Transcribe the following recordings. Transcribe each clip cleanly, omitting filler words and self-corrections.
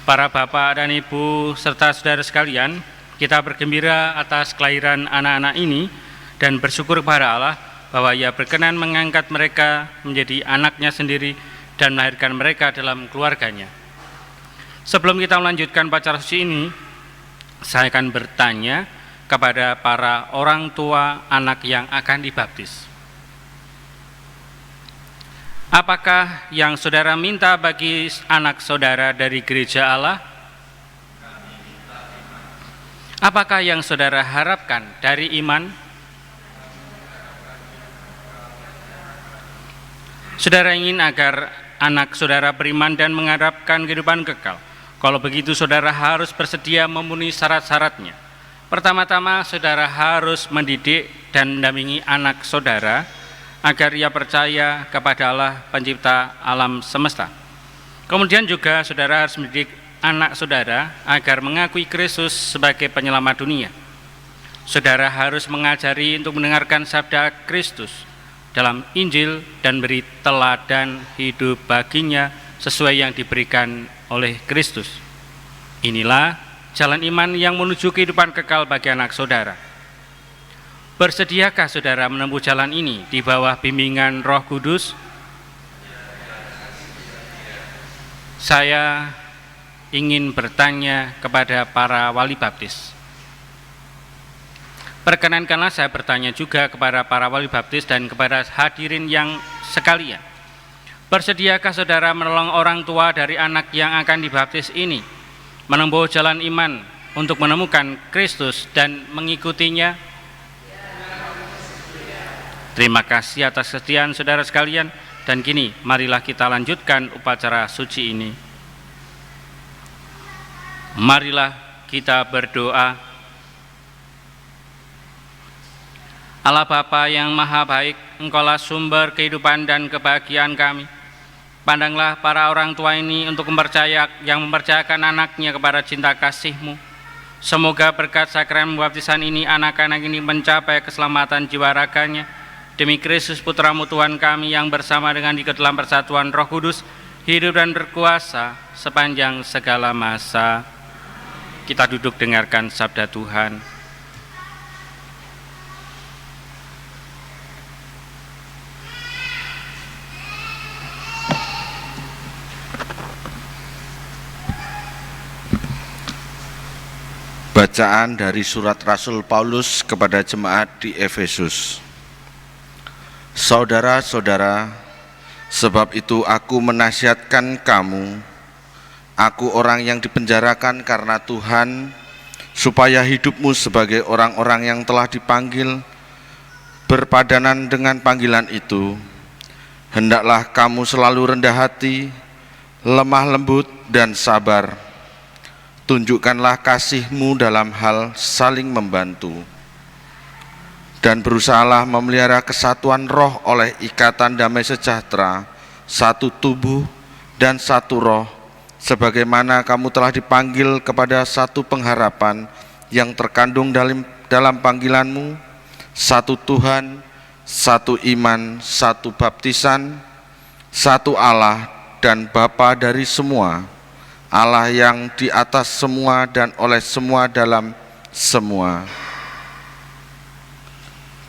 Para bapak dan ibu serta saudara sekalian, kita bergembira atas kelahiran anak-anak ini dan bersyukur kepada Allah bahwa Ia berkenan mengangkat mereka menjadi anaknya sendiri dan melahirkan mereka dalam keluarganya. Sebelum kita melanjutkan bacaan suci ini, saya akan bertanya kepada para orang tua anak yang akan dibaptis. Apakah yang saudara minta bagi anak saudara dari gereja Allah? Apakah yang saudara harapkan dari iman? Saudara ingin agar anak saudara beriman dan mengharapkan kehidupan kekal. Kalau begitu saudara harus bersedia memenuhi syarat-syaratnya. Pertama-tama saudara harus mendidik dan mendampingi anak saudara agar ia percaya kepada Allah pencipta alam semesta. Kemudian juga saudara harus mendidik anak saudara agar mengakui Kristus sebagai penyelamat dunia. Saudara harus mengajari untuk mendengarkan sabda Kristus dalam Injil dan beri teladan hidup baginya sesuai yang diberikan oleh Kristus. Inilah jalan iman yang menuju kehidupan kekal bagi anak saudara. Bersediakah saudara menempuh jalan ini di bawah bimbingan Roh Kudus? Saya ingin bertanya kepada para wali baptis. Perkenankanlah saya bertanya juga kepada para wali baptis dan kepada hadirin yang sekalian. Bersediakah saudara menolong orang tua dari anak yang akan dibaptis ini menempuh jalan iman untuk menemukan Kristus dan mengikutinya? Terima kasih atas kesetiaan saudara sekalian, dan kini marilah kita lanjutkan upacara suci ini. Marilah kita berdoa. Allah Bapa yang Maha Baik, Engkaulah sumber kehidupan dan kebahagiaan kami. Pandanglah para orang tua ini untuk yang mempercayakan anaknya kepada cinta kasih-Mu. Semoga berkat sakramen pembaptisan ini anak-anak ini mencapai keselamatan jiwa raganya. Demi Kristus Putra-Mu Tuhan kami yang bersama dengan di dalam persatuan Roh Kudus, hidup dan berkuasa sepanjang segala masa. Kita duduk dengarkan sabda Tuhan. Bacaan dari surat Rasul Paulus kepada jemaat di Efesus. Saudara-saudara, sebab itu aku menasihatkan kamu, aku orang yang dipenjarakan karena Tuhan, supaya hidupmu sebagai orang-orang yang telah dipanggil berpadanan dengan panggilan itu. Hendaklah kamu selalu rendah hati, lemah lembut dan sabar. Tunjukkanlah kasih-Mu dalam hal saling membantu. Dan berusahalah memelihara kesatuan roh oleh ikatan damai sejahtera, satu tubuh dan satu roh, sebagaimana kamu telah dipanggil kepada satu pengharapan yang terkandung dalam panggilanmu, satu Tuhan, satu iman, satu baptisan, satu Allah dan Bapa dari semua, Allah yang di atas semua dan oleh semua dalam semua.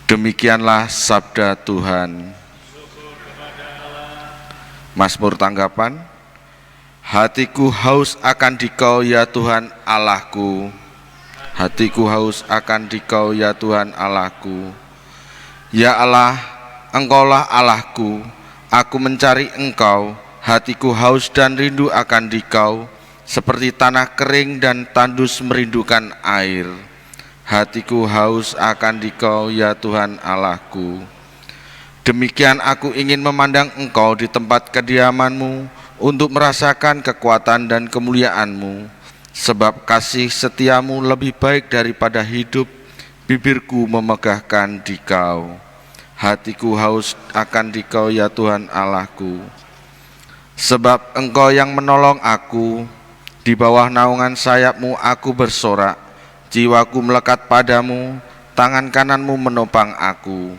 Demikianlah sabda Tuhan. Mazmur tanggapan. Hatiku haus akan Dikau ya Tuhan Allahku. Hatiku haus akan Dikau ya Tuhan Allahku. Ya Allah, Engkaulah Allahku. Aku mencari Engkau. Hatiku haus dan rindu akan Dikau, seperti tanah kering dan tandus merindukan air. Hatiku haus akan Dikau ya Tuhan Allahku. Demikian aku ingin memandang Engkau di tempat kediaman-Mu, untuk merasakan kekuatan dan kemuliaan-Mu. Sebab kasih setia-Mu lebih baik daripada hidup, bibirku memegahkan Dikau. Hatiku haus akan Dikau ya Tuhan Allahku. Sebab Engkau yang menolong aku, di bawah naungan sayap-Mu aku bersorak. Jiwaku melekat padamu, tangan kanan-Mu menopang aku.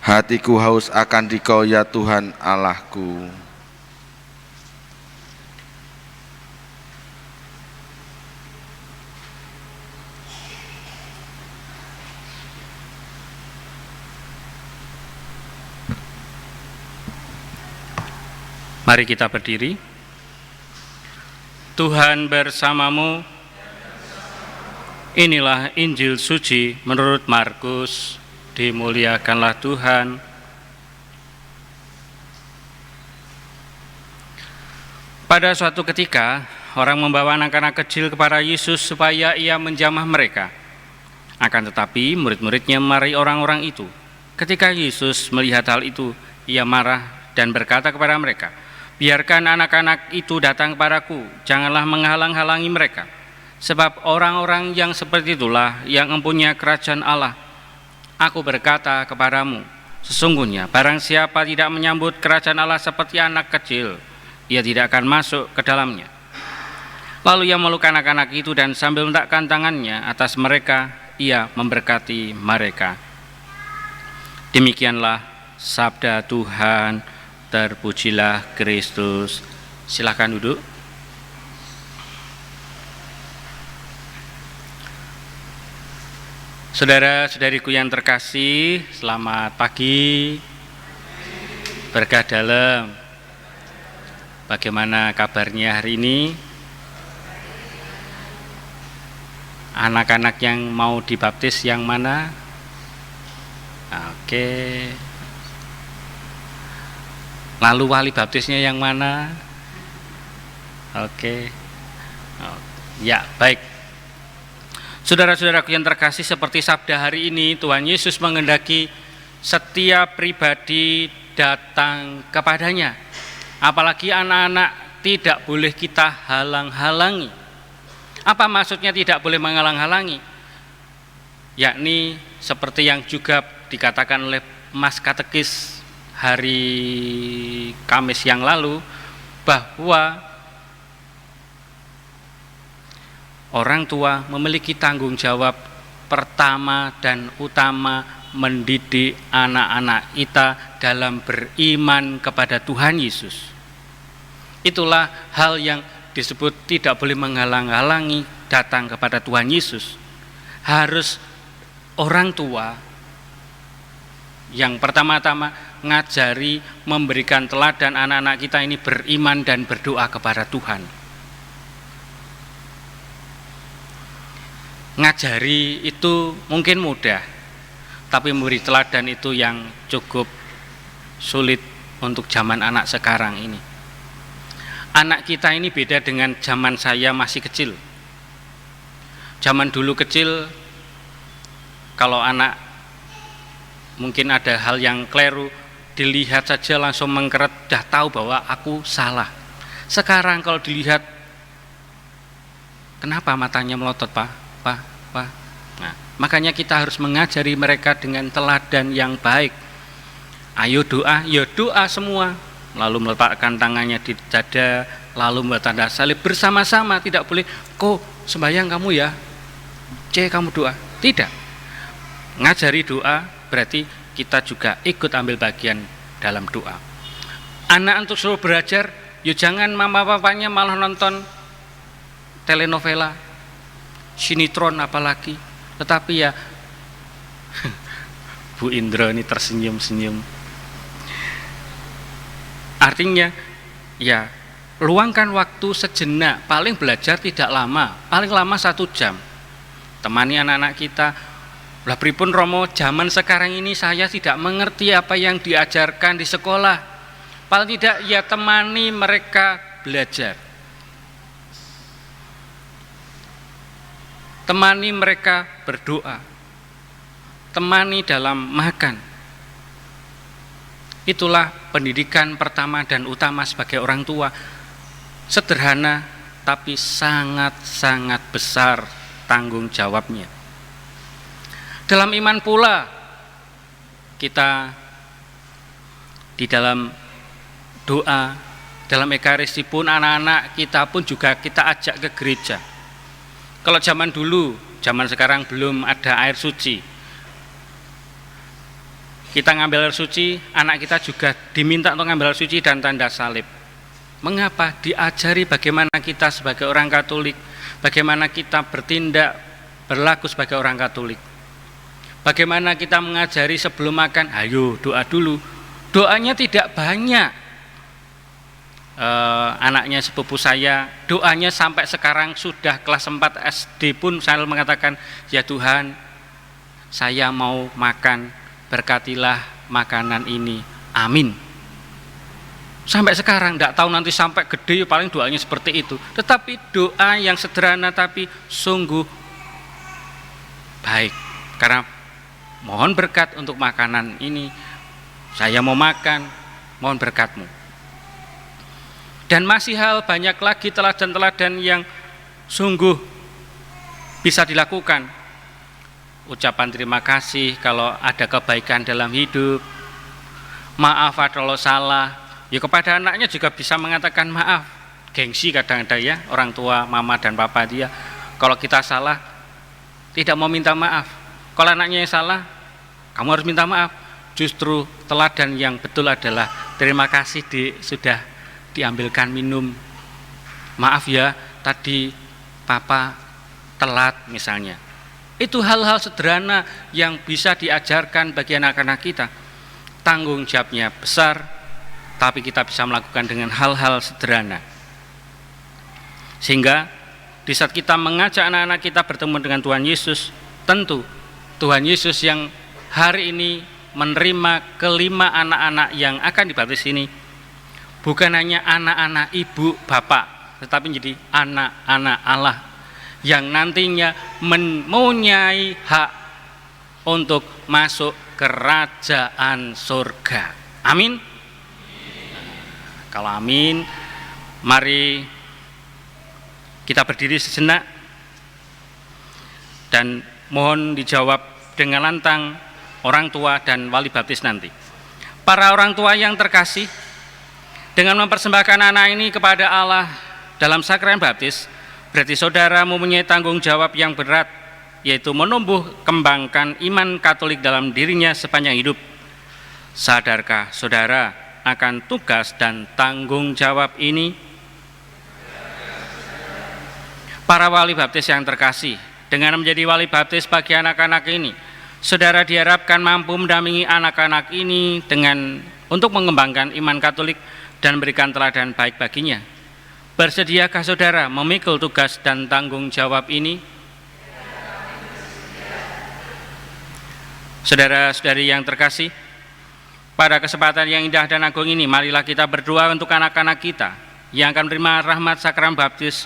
Hatiku haus akan Dikau ya Tuhan Allahku. Mari kita berdiri. Tuhan bersamamu. Inilah Injil suci menurut Markus. Dimuliakanlah Tuhan. Pada suatu ketika, orang membawa anak-anak kecil kepada Yesus supaya ia menjamah mereka. Akan tetapi murid-muridnya memarahi orang-orang itu. Ketika Yesus melihat hal itu, ia marah dan berkata kepada mereka, "Biarkan anak-anak itu datang kepadaku, janganlah menghalang-halangi mereka. Sebab orang-orang yang seperti itulah yang mempunyai kerajaan Allah. Aku berkata kepadamu, sesungguhnya barang siapa tidak menyambut kerajaan Allah seperti anak kecil, ia tidak akan masuk ke dalamnya." Lalu ia meluk anak-anak itu dan sambil meletakkan tangannya atas mereka, ia memberkati mereka. Demikianlah sabda Tuhan. Terpujilah Kristus. Silakan duduk. Saudara-saudariku yang terkasih, selamat pagi. Berkah dalam. Bagaimana kabarnya hari ini? Anak-anak yang mau dibaptis yang mana? Oke. Lalu wali baptisnya yang mana? Oke. Ya, baik. Saudara-saudaraku yang terkasih, seperti sabda hari ini, Tuhan Yesus menghendaki setiap pribadi datang kepadanya. Apalagi anak-anak tidak boleh kita halang-halangi. Apa maksudnya tidak boleh menghalang-halangi? Yakni seperti yang juga dikatakan oleh Mas Katekis hari Kamis yang lalu, bahwa orang tua memiliki tanggung jawab pertama dan utama mendidik anak-anak kita dalam beriman kepada Tuhan Yesus. Itulah hal yang disebut tidak boleh menghalang-halangi datang kepada Tuhan Yesus. Harus orang tua yang pertama-tama ngajari, memberikan teladan anak-anak kita ini beriman dan berdoa kepada Tuhan. Ngajari itu mungkin mudah, tapi memberi teladan itu yang cukup sulit untuk zaman anak sekarang ini. Anak kita ini beda dengan zaman saya masih kecil. Zaman dulu kecil, kalau anak mungkin ada hal yang keliru, dilihat saja langsung mengkeret, dah tahu bahwa aku salah. Sekarang kalau dilihat, kenapa matanya melotot, Pak? Nah, makanya kita harus mengajari mereka dengan teladan yang baik. Ayo doa, ya doa semua. Lalu meletakkan tangannya di dada, lalu membuat tanda salib bersama-sama. Tidak boleh, kok sembahyang kamu ya, kamu doa. Tidak. Ngajari doa berarti kita juga ikut ambil bagian dalam doa. Anak untuk suruh belajar, ya jangan mama papanya malah nonton telenovela, sinetron apalagi. Tetapi ya Bu Indro ini tersenyum-senyum. Artinya ya luangkan waktu sejenak, paling belajar tidak lama, paling lama 1 jam. Temani anak-anak kita. Lah pripun Romo, zaman sekarang ini saya tidak mengerti apa yang diajarkan di sekolah. Paling tidak ya temani mereka belajar. Temani mereka berdoa. Temani dalam makan. Itulah pendidikan pertama dan utama sebagai orang tua. Sederhana tapi sangat-sangat besar tanggung jawabnya. Dalam iman pula, kita di dalam doa, dalam ekaristi pun anak-anak kita pun juga kita ajak ke gereja. Kalau zaman dulu, zaman sekarang belum ada air suci. Kita ngambil air suci, anak kita juga diminta untuk ngambil air suci dan tanda salib. Mengapa? Diajari bagaimana kita sebagai orang Katolik, bagaimana kita bertindak, berlaku sebagai orang Katolik. Bagaimana kita mengajari sebelum makan, ayo doa dulu. Doanya tidak banyak. anaknya sepupu saya, doanya sampai sekarang sudah kelas 4 SD pun selalu mengatakan, ya Tuhan, saya mau makan, berkatilah makanan ini, amin. Sampai sekarang, tidak tahu nanti sampai gede paling doanya seperti itu. Tetapi doa yang sederhana tapi sungguh baik, karena mohon berkat untuk makanan ini, saya mau makan, mohon berkatmu. Dan masih hal banyak lagi teladan-teladan yang sungguh bisa dilakukan. Ucapan terima kasih kalau ada kebaikan dalam hidup, maaf kalau salah. Ya kepada anaknya juga bisa mengatakan maaf. Gengsi kadang-kadang ya, orang tua, mama dan papa dia, kalau kita salah tidak mau minta maaf. Kalau anaknya yang salah, kamu harus minta maaf. Justru teladan yang betul adalah terima kasih sudah diambilkan minum, maaf ya tadi papa telat misalnya. Itu hal-hal sederhana yang bisa diajarkan bagi anak-anak kita. Tanggung jawabnya besar, tapi kita bisa melakukan dengan hal-hal sederhana. Sehingga di saat kita mengajak anak-anak kita bertemu dengan Tuhan Yesus, tentu Tuhan Yesus yang hari ini menerima kelima anak-anak yang akan dibaptis ini bukan hanya anak-anak ibu bapak, tetapi menjadi anak-anak Allah yang nantinya mempunyai hak untuk masuk kerajaan surga. Amin. Kalau amin, mari kita berdiri sejenak dan mohon dijawab dengan lantang orang tua dan wali baptis nanti. Para orang tua yang terkasih, dengan mempersembahkan anak ini kepada Allah dalam sakramen baptis, berarti saudara mempunyai tanggung jawab yang berat, yaitu menumbuh kembangkan iman Katolik dalam dirinya sepanjang hidup. Sadarkah saudara akan tugas dan tanggung jawab ini? Para wali baptis yang terkasih, dengan menjadi wali baptis bagi anak-anak ini, saudara diharapkan mampu mendampingi anak-anak ini untuk mengembangkan iman Katolik dan berikan teladan baik baginya. Bersediakah saudara memikul tugas dan tanggung jawab ini? Saudara-saudari yang terkasih, pada kesempatan yang indah dan agung ini, marilah kita berdoa untuk anak-anak kita yang akan menerima rahmat sakramen baptis,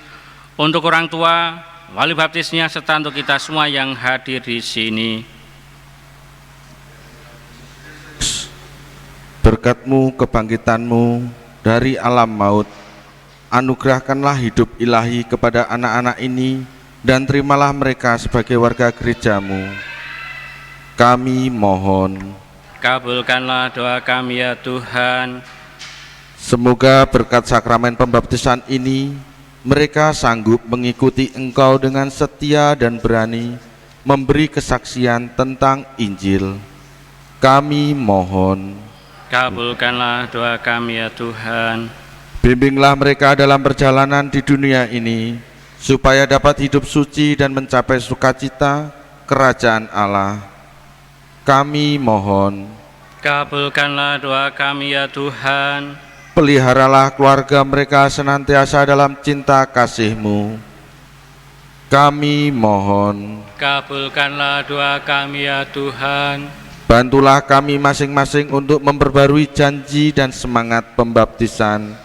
untuk orang tua, wali baptisnya, serta untuk kita semua yang hadir di sini. Berkat-Mu, kebangkitan-Mu dari alam maut, anugerahkanlah hidup ilahi kepada anak-anak ini, dan terimalah mereka sebagai warga gereja-Mu. Kami mohon. Kabulkanlah doa kami ya Tuhan. Semoga berkat sakramen pembaptisan ini, mereka sanggup mengikuti Engkau dengan setia dan berani memberi kesaksian tentang Injil. Kami mohon. Kabulkanlah doa kami ya Tuhan. Bimbinglah mereka dalam perjalanan di dunia ini, supaya dapat hidup suci dan mencapai sukacita kerajaan Allah. Kami mohon. Kabulkanlah doa kami ya Tuhan. Peliharalah keluarga mereka senantiasa dalam cinta kasih-Mu. Kami mohon. Kabulkanlah doa kami ya Tuhan. Bantulah kami masing-masing untuk memperbarui janji dan semangat pembaptisan.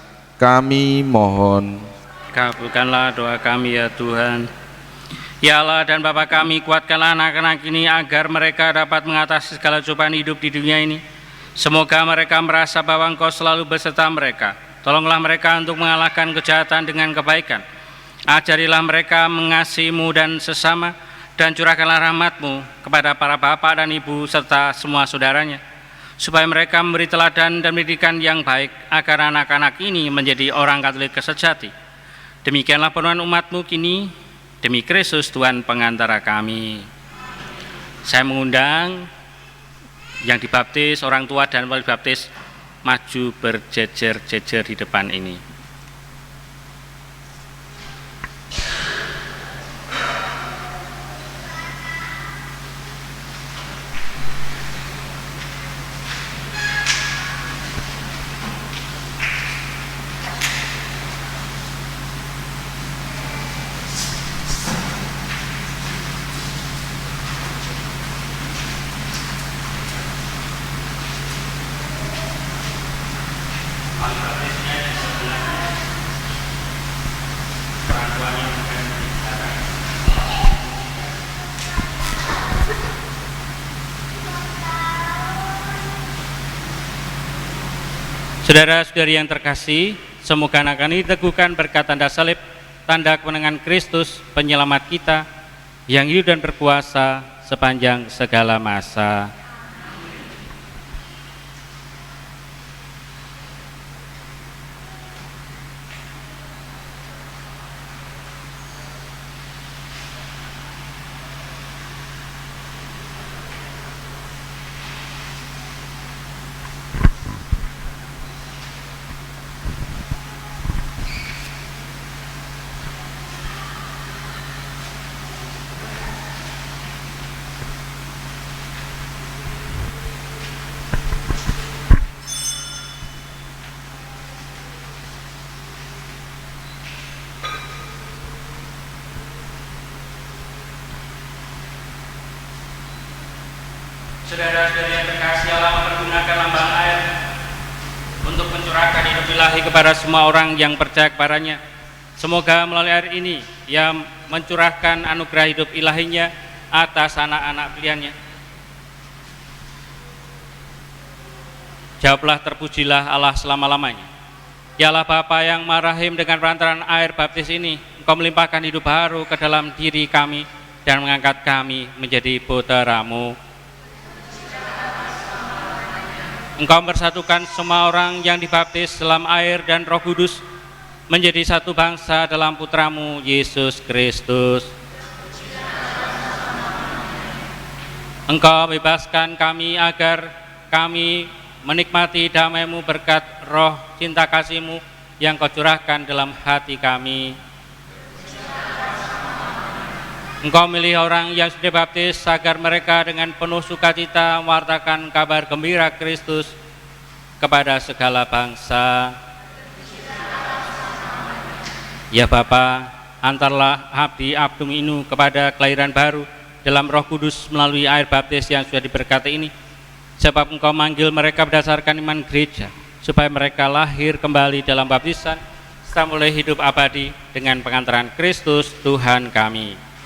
Kami mohon. Kabulkanlah doa kami ya Tuhan. Ya Allah dan Bapa kami, kuatkanlah anak-anak ini agar mereka dapat mengatasi segala cobaan hidup di dunia ini. Semoga mereka merasa bahwa Engkau selalu beserta mereka. Tolonglah mereka untuk mengalahkan kejahatan dengan kebaikan. Ajarilah mereka mengasihi-Mu dan sesama, dan curahkanlah rahmat-Mu kepada para bapak dan ibu serta semua saudaranya, supaya mereka memberi teladan dan pendidikan yang baik agar anak-anak ini menjadi orang Katolik sejati. Demikianlah penuhan umat-Mu kini, demi Kristus Tuhan pengantara kami. Saya mengundang yang dibaptis, orang tua dan wali baptis, maju berjejer-jejer di depan ini. Saudara-saudari yang terkasih, semoga anak ini diteguhkan berkat tanda salib, tanda kemenangan Kristus, penyelamat kita, yang hidup dan berkuasa sepanjang segala masa. Saudara-saudari yang terkasih, Allah mempergunakan lambang air untuk mencurahkan hidup ilahi kepada semua orang yang percaya kepadanya. Semoga melalui air ini Ia mencurahkan anugerah hidup ilahinya atas anak-anak pilihannya. Jawablah, terpujilah Allah selama-lamanya. Ya Allah Bapa yang Maha Rahim, dengan perantaraan air baptis ini Engkau melimpahkan hidup baru ke dalam diri kami dan mengangkat kami menjadi putra-Mu. Engkau mempersatukan semua orang yang dibaptis dalam air dan Roh Kudus menjadi satu bangsa dalam Putra-Mu Yesus Kristus. Engkau bebaskan kami agar kami menikmati damai-Mu berkat roh cinta kasih-Mu yang Kau curahkan dalam hati kami. Engkau milih orang yang sudah baptis agar mereka dengan penuh sukacita mewartakan kabar gembira Kristus kepada segala bangsa. Ya Bapa, antarlah abdi abdum inu kepada kelahiran baru dalam Roh Kudus melalui air baptis yang sudah diberkati ini. Sebab Engkau manggil mereka berdasarkan iman gereja, supaya mereka lahir kembali dalam baptisan serta mulai hidup abadi dengan pengantaran Kristus Tuhan kami.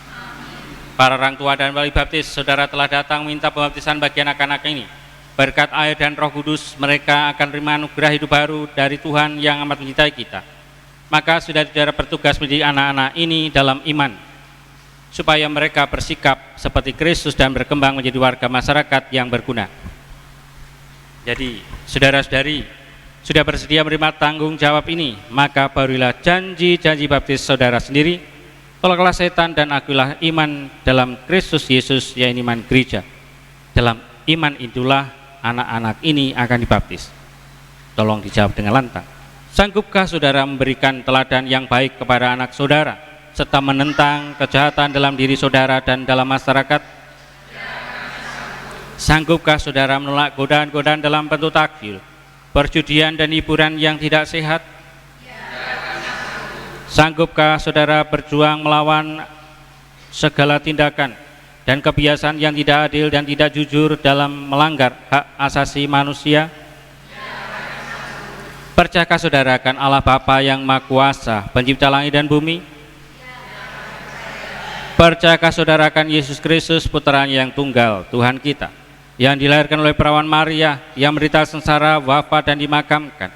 Para orang tua dan wali baptis, saudara telah datang minta pembaptisan bagi anak-anak ini. Berkat air dan Roh Kudus, mereka akan terima anugerah hidup baru dari Tuhan yang amat mencintai kita. Maka saudara-saudara bertugas mendidik anak-anak ini dalam iman, supaya mereka bersikap seperti Kristus dan berkembang menjadi warga masyarakat yang berguna. Jadi, saudara-saudari sudah bersedia menerima tanggung jawab ini, maka barulah janji-janji baptis saudara sendiri. Tolaklah setan dan akuilah iman dalam Kristus Yesus, yaitu iman gereja. Dalam iman itulah anak-anak ini akan dibaptis. Tolong dijawab dengan lantang. Sanggupkah saudara memberikan teladan yang baik kepada anak saudara, serta menentang kejahatan dalam diri saudara dan dalam masyarakat? Sanggupkah saudara menolak godaan-godaan dalam bentuk takjil, perjudian dan hiburan yang tidak sehat? Sanggupkah saudara berjuang melawan segala tindakan dan kebiasaan yang tidak adil dan tidak jujur dalam melanggar hak asasi manusia? Percayakah saudara akan Allah Bapa yang Maha Kuasa, pencipta langit dan bumi? Percayakah saudara akan Yesus Kristus, Putranya yang tunggal, Tuhan kita, yang dilahirkan oleh perawan Maria, yang menderita sengsara, wafat dan dimakamkan,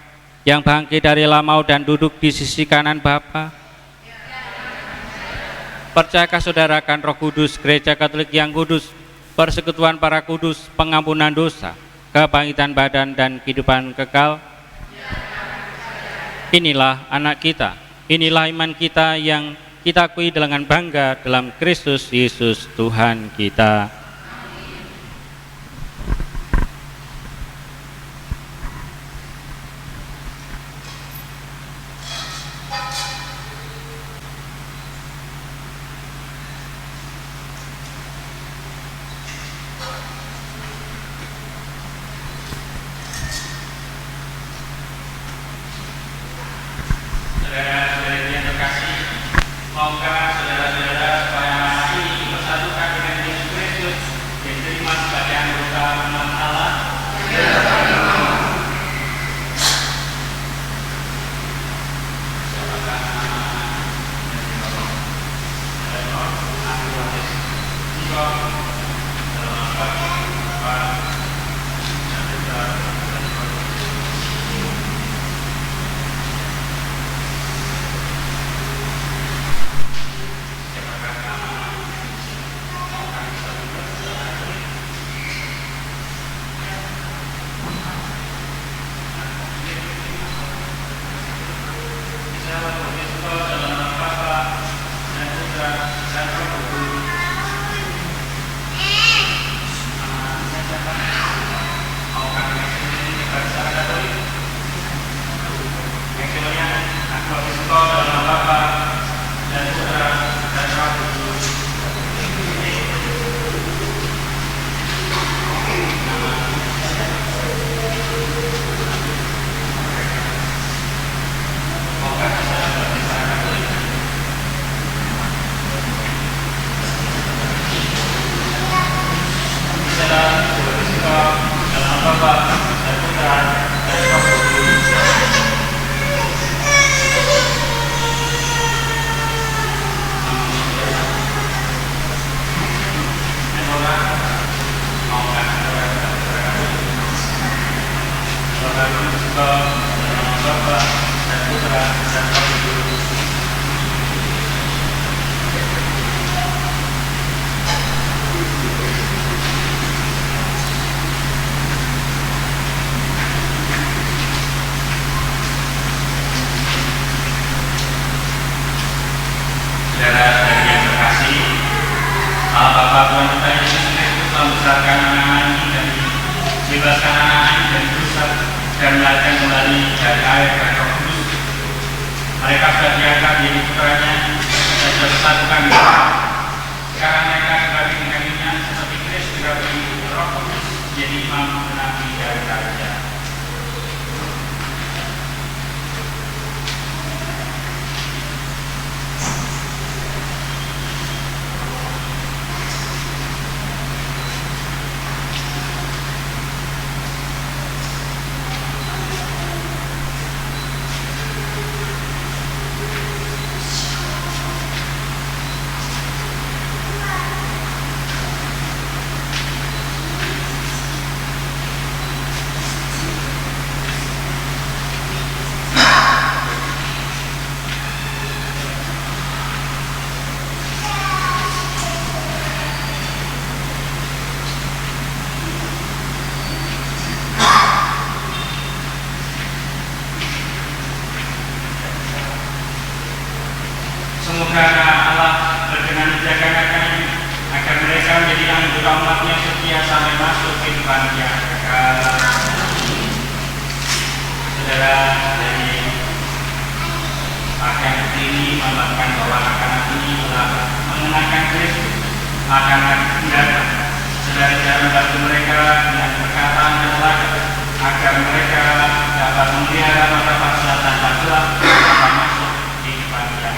yang bangkit dari lamau dan duduk di sisi kanan Bapa? Percayakah saudara akan Roh Kudus, Gereja Katolik yang kudus, persekutuan para kudus, pengampunan dosa, kebangkitan badan dan kehidupan kekal? Inilah anak kita, inilah iman kita yang kita akui dengan bangga dalam Kristus Yesus Tuhan kita. Semoga saudara-saudara supaya anak ini bersatukan dengan Yesus Kristus Bapa Tuhan kita Yesus Kristus telah membesarkan anak-anak ini dan bebaskan anak-anak ini dari dosa dan melahirkan kembali dari air dan Roh Kudus. Mereka sudah diangkat menjadi putranya dan sudah bersatukan di dalam. Sekarang mereka kembali dengan minyak seperti Kristus diberi Roh Kudus menjadi imam nabi dan raja. Semoga Allah berkenan menjaga mereka ini agar mereka menjadi anggota umatnya setia sampai masuk kehidupan yang kekal. Saudara, dari pakaian ini melambangkan bahwa anak-anak ini telah mengenakan Kristus, akan datang. Saudara membantu mereka dengan perkataan dan laku agar mereka dapat memelihara mata pasca tanpa gelap tanpa masuk kehidupan yang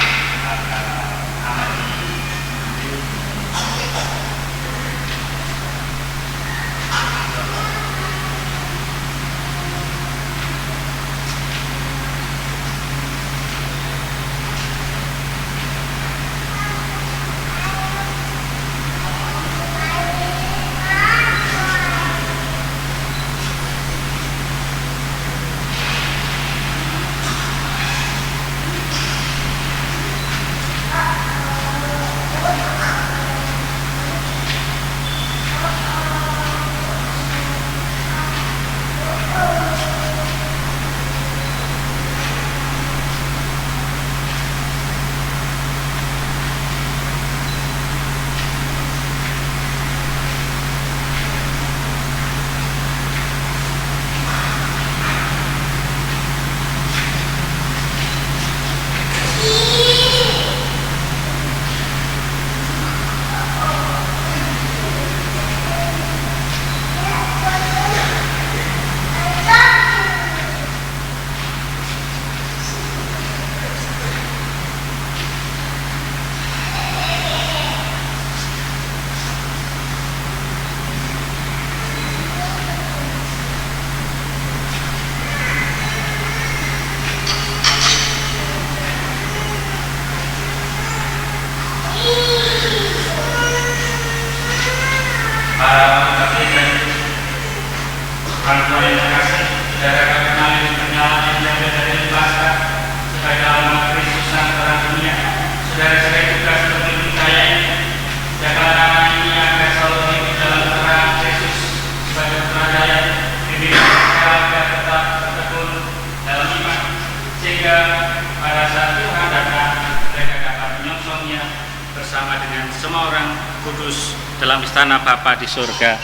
orang tua yang terkasih, saudara kami kenali penyalahan yang diambil dari Pasca sebagai dalam Kristus sang terang dunia. Saudara-saudara juga seperti percaya ini, jagalah anak ini agar selalu hidup dalam terang Kristus sebagai putra daya, dibimbing agar tetap tekun dalam iman, sehingga pada saat Tuhan datang mereka dapat menyongsongnya bersama dengan semua orang kudus dalam istana Bapa di surga.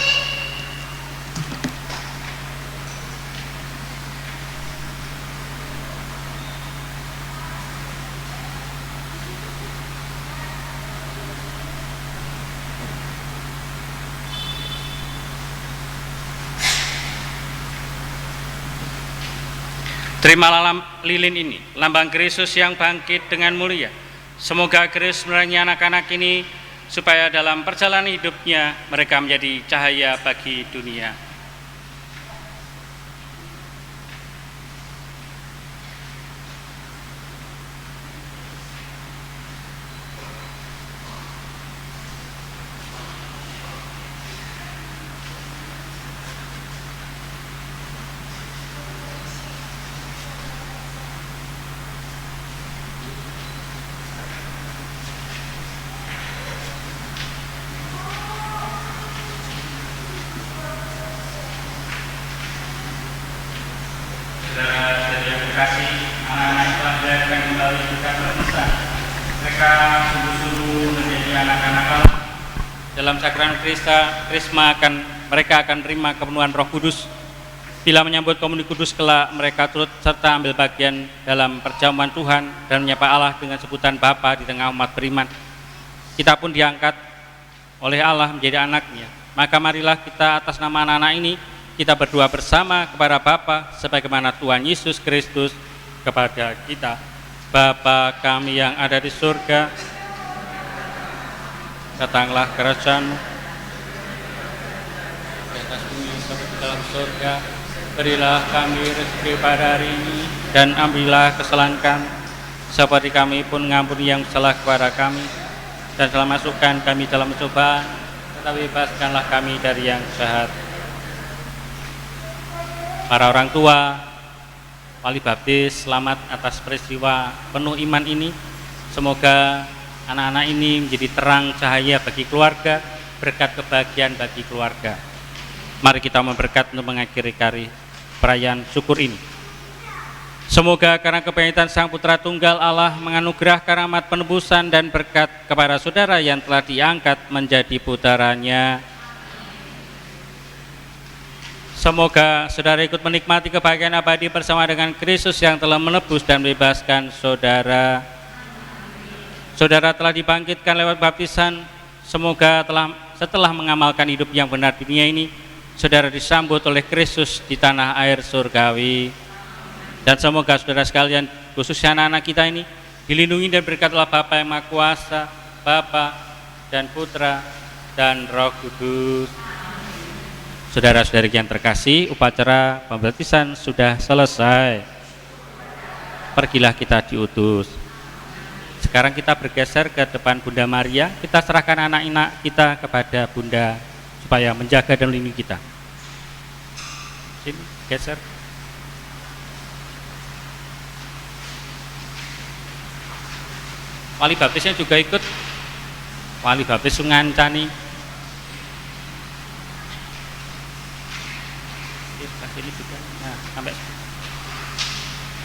Terimalah lilin ini, lambang Kristus yang bangkit dengan mulia. Semoga Kristus menerangi anak-anak ini, supaya dalam perjalanan hidupnya mereka menjadi cahaya bagi dunia. Saudara-saudara yang terkasih, anak-anak yang telah dilahirkan kembali bukan berpisah. Mereka sungguh-sungguh menjadi anak-anak Allah dalam sakramen Krisma mereka akan terima kepenuhan Roh Kudus. Bila menyambut komuni kudus kelak, mereka turut serta ambil bagian dalam perjamuan Tuhan dan menyapa Allah dengan sebutan Bapa di tengah umat beriman. Kita pun diangkat oleh Allah menjadi anaknya. Maka marilah kita atas nama anak-anak ini, kita berdoa bersama kepada Bapa sebagaimana Tuhan Yesus Kristus kepada kita. Bapa kami yang ada di surga, datanglah kerajaan-Mu, di atas bumi seperti dalam surga. Berilah kami rezeki pada hari ini, dan ambillah kesalahan kami, seperti kami pun mengampuni yang salah kepada kami. Dan telah masukkan kami dalam cobaan, tetapi bebaskanlah kami dari yang jahat. Para orang tua, wali baptis, selamat atas peristiwa penuh iman ini. Semoga anak-anak ini menjadi terang cahaya bagi keluarga, berkat kebahagiaan bagi keluarga. Mari kita memberkat untuk mengakhiri perayaan syukur ini. Semoga karena kebangkitan Sang Putra Tunggal Allah menganugerah karamat penebusan dan berkat kepada saudara yang telah diangkat menjadi putranya. Semoga saudara ikut menikmati kebahagiaan abadi bersama dengan Kristus yang telah menebus dan membebaskan saudara. Saudara telah dibangkitkan lewat baptisan. Semoga setelah mengamalkan hidup yang benar di dunia ini, saudara disambut oleh Kristus di tanah air surgawi. Dan semoga saudara sekalian, khususnya anak-anak kita ini, dilindungi dan berkat oleh Bapa yang Maha Kuasa, Bapa dan Putra dan Roh Kudus. Saudara-saudari yang terkasih, upacara pembaptisan sudah selesai. Pergilah kita diutus. Sekarang kita bergeser ke depan Bunda Maria. Kita serahkan anak-anak kita kepada Bunda supaya menjaga dan melindungi kita. Sini, geser. Wali baptisnya juga ikut. Wali baptis ngancani. Sini juga. Nah, sampai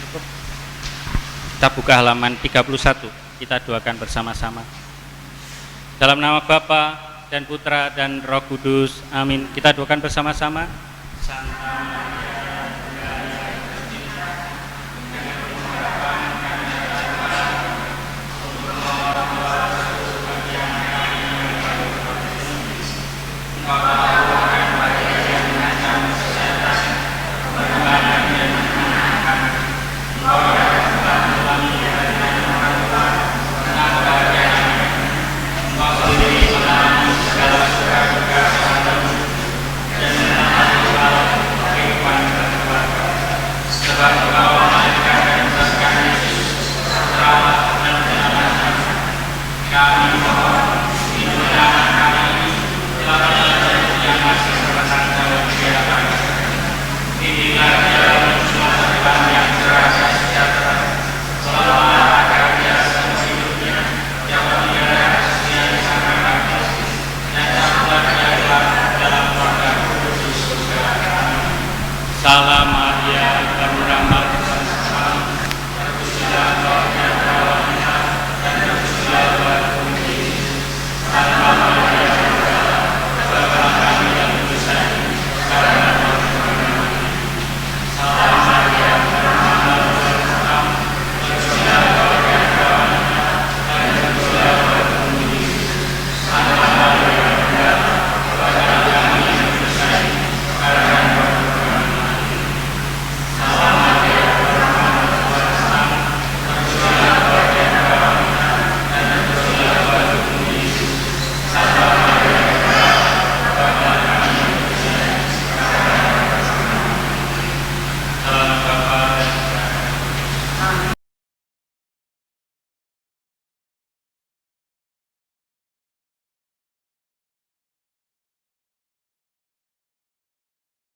cukup. Kita buka halaman 31. Kita doakan bersama-sama. Dalam nama Bapa dan Putra dan Roh Kudus. Amin. Kita doakan bersama-sama. Santa Maria, kami